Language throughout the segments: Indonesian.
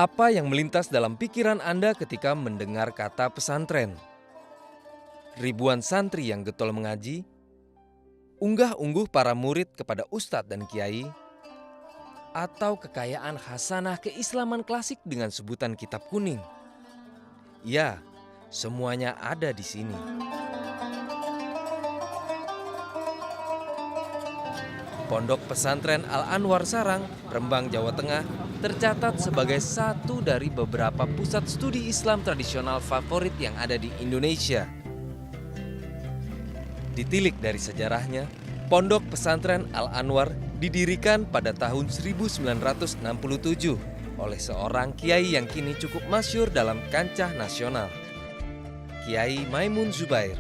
Apa yang melintas dalam pikiran Anda ketika mendengar kata pesantren? Ribuan santri yang getol mengaji, unggah-ungguh para murid kepada ustadz dan kiai, atau kekayaan khasanah keislaman klasik dengan sebutan kitab kuning? Ya, semuanya ada di sini. Pondok Pesantren Al-Anwar Sarang, Rembang, Jawa Tengah, tercatat sebagai satu dari beberapa pusat studi Islam tradisional favorit yang ada di Indonesia. Ditilik dari sejarahnya, Pondok Pesantren Al-Anwar didirikan pada tahun 1967 oleh seorang kiai yang kini cukup masyhur dalam kancah nasional, Kiai Maimun Zubair.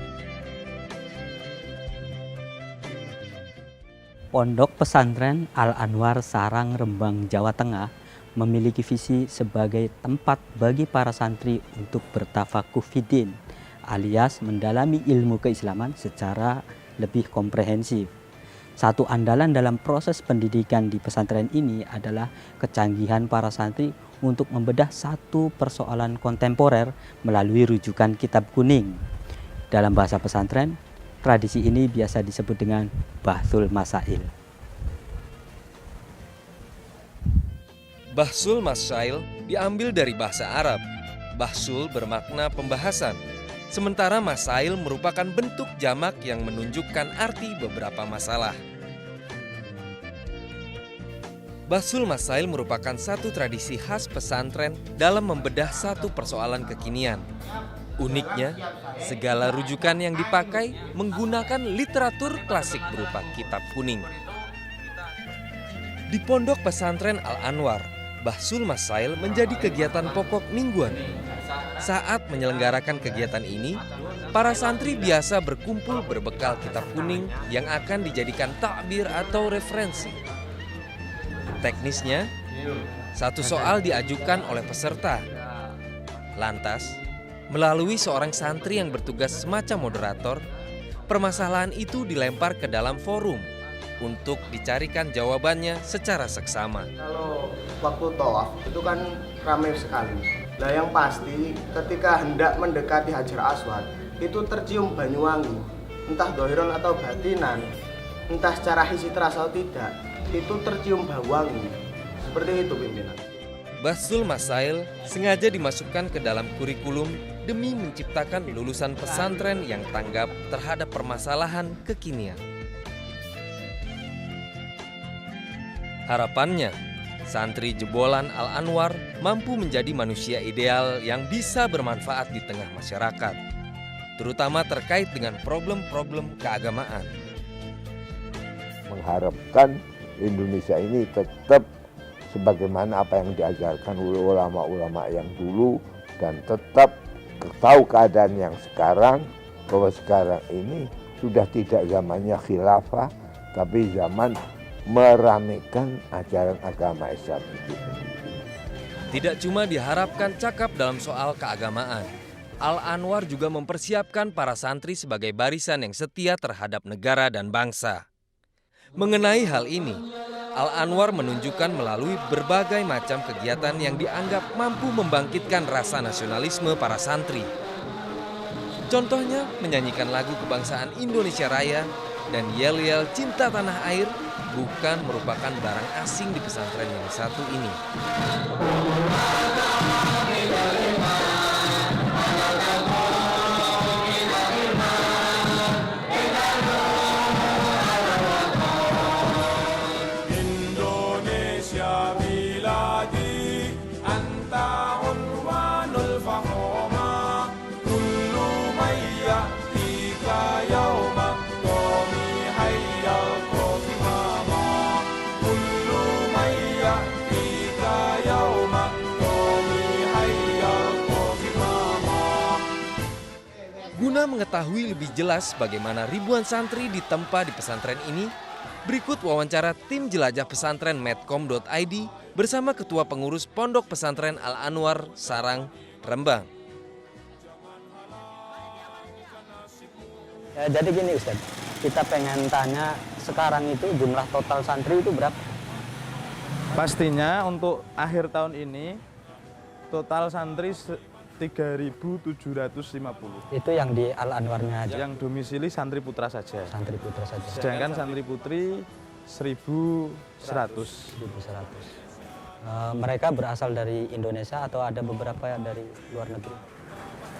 Pondok Pesantren Al-Anwar Sarang, Rembang, Jawa Tengah memiliki visi sebagai tempat bagi para santri untuk bertafakuh fiddin, alias mendalami ilmu keislaman secara lebih komprehensif. Satu andalan dalam proses pendidikan di pesantren ini adalah kecanggihan para santri untuk membedah satu persoalan kontemporer melalui rujukan kitab kuning. Dalam bahasa pesantren, tradisi ini biasa disebut dengan Bahsul Masail. Bahsul Masail diambil dari bahasa Arab. Bahsul bermakna pembahasan, sementara Masail merupakan bentuk jamak yang menunjukkan arti beberapa masalah. Bahsul Masail merupakan satu tradisi khas pesantren dalam membedah satu persoalan kekinian. Uniknya, segala rujukan yang dipakai menggunakan literatur klasik berupa kitab kuning. Di Pondok Pesantren Al-Anwar, Bahsul Masail menjadi kegiatan pokok mingguan. Saat menyelenggarakan kegiatan ini, para santri biasa berkumpul berbekal kitab kuning yang akan dijadikan takbir atau referensi. Teknisnya, satu soal diajukan oleh peserta. Lantas, melalui seorang santri yang bertugas semacam moderator, permasalahan itu dilempar ke dalam forum untuk dicarikan jawabannya secara seksama. Kalau waktu tawaf itu kan ramai sekali. Nah yang pasti ketika hendak mendekati Hajar Aswad itu tercium Banyuwangi, entah dohiron atau batinan, entah secara hisi terasa atau tidak, itu tercium bau wangi. Seperti itu pimpinan. Bahsul Masail sengaja dimasukkan ke dalam kurikulum demi menciptakan lulusan pesantren yang tanggap terhadap permasalahan kekinian. Harapannya, santri jebolan Al-Anwar mampu menjadi manusia ideal yang bisa bermanfaat di tengah masyarakat, terutama terkait dengan problem-problem keagamaan. Mengharapkan Indonesia ini tetap sebagaimana apa yang diajarkan oleh ulama-ulama yang dulu dan tetap tahu keadaan yang sekarang, bahwa sekarang ini sudah tidak zamannya khilafah tapi zaman meramaikan ajaran agama Islam itu sendiri. Tidak cuma diharapkan cakap dalam soal keagamaan, Al-Anwar juga mempersiapkan para santri sebagai barisan yang setia terhadap negara dan bangsa. Mengenai hal ini, Al-Anwar menunjukkan melalui berbagai macam kegiatan yang dianggap mampu membangkitkan rasa nasionalisme para santri. Contohnya menyanyikan lagu kebangsaan Indonesia Raya dan yel-yel cinta tanah air bukan merupakan barang asing di pesantren yang satu ini. Guna mengetahui lebih jelas bagaimana ribuan santri ditempa di pesantren ini, berikut wawancara tim jelajah pesantren medcom.id bersama Ketua Pengurus Pondok Pesantren Al-Anwar Sarang, Rembang. Jadi gini Ustaz, kita pengen tanya sekarang itu jumlah total santri itu berapa? Pastinya untuk akhir tahun ini Total santri 3.750. Itu yang di Al-Anwarnya aja. Yang domisili santri putra saja. Santri putra saja. Sedangkan santri putri 1.100. 1.100. Mereka berasal dari Indonesia atau ada beberapa dari luar negeri?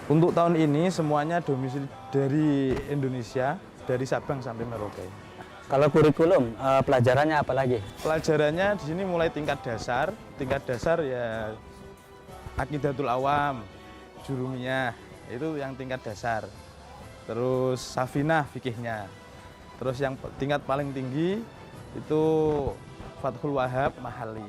Untuk tahun ini semuanya domisili dari Indonesia, dari Sabang sampai Merauke. Kalau kurikulum, pelajarannya apa lagi? Pelajarannya di sini mulai tingkat dasar ya Aqidatul Awam, Jurumiyah, itu yang tingkat dasar. Terus Safinah fikihnya. Terus yang tingkat paling tinggi itu Fathul Wahab Mahali.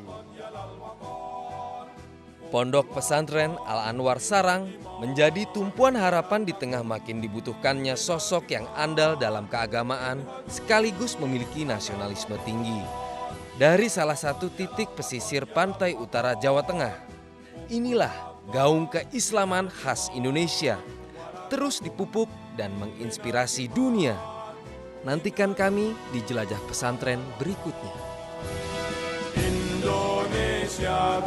Pondok Pesantren Al-Anwar Sarang menjadi tumpuan harapan di tengah makin dibutuhkannya sosok yang andal dalam keagamaan sekaligus memiliki nasionalisme tinggi. Dari salah satu titik pesisir pantai utara Jawa Tengah, inilah gaung keislaman khas Indonesia, terus dipupuk dan menginspirasi dunia. Nantikan kami di jelajah pesantren berikutnya. Indonesia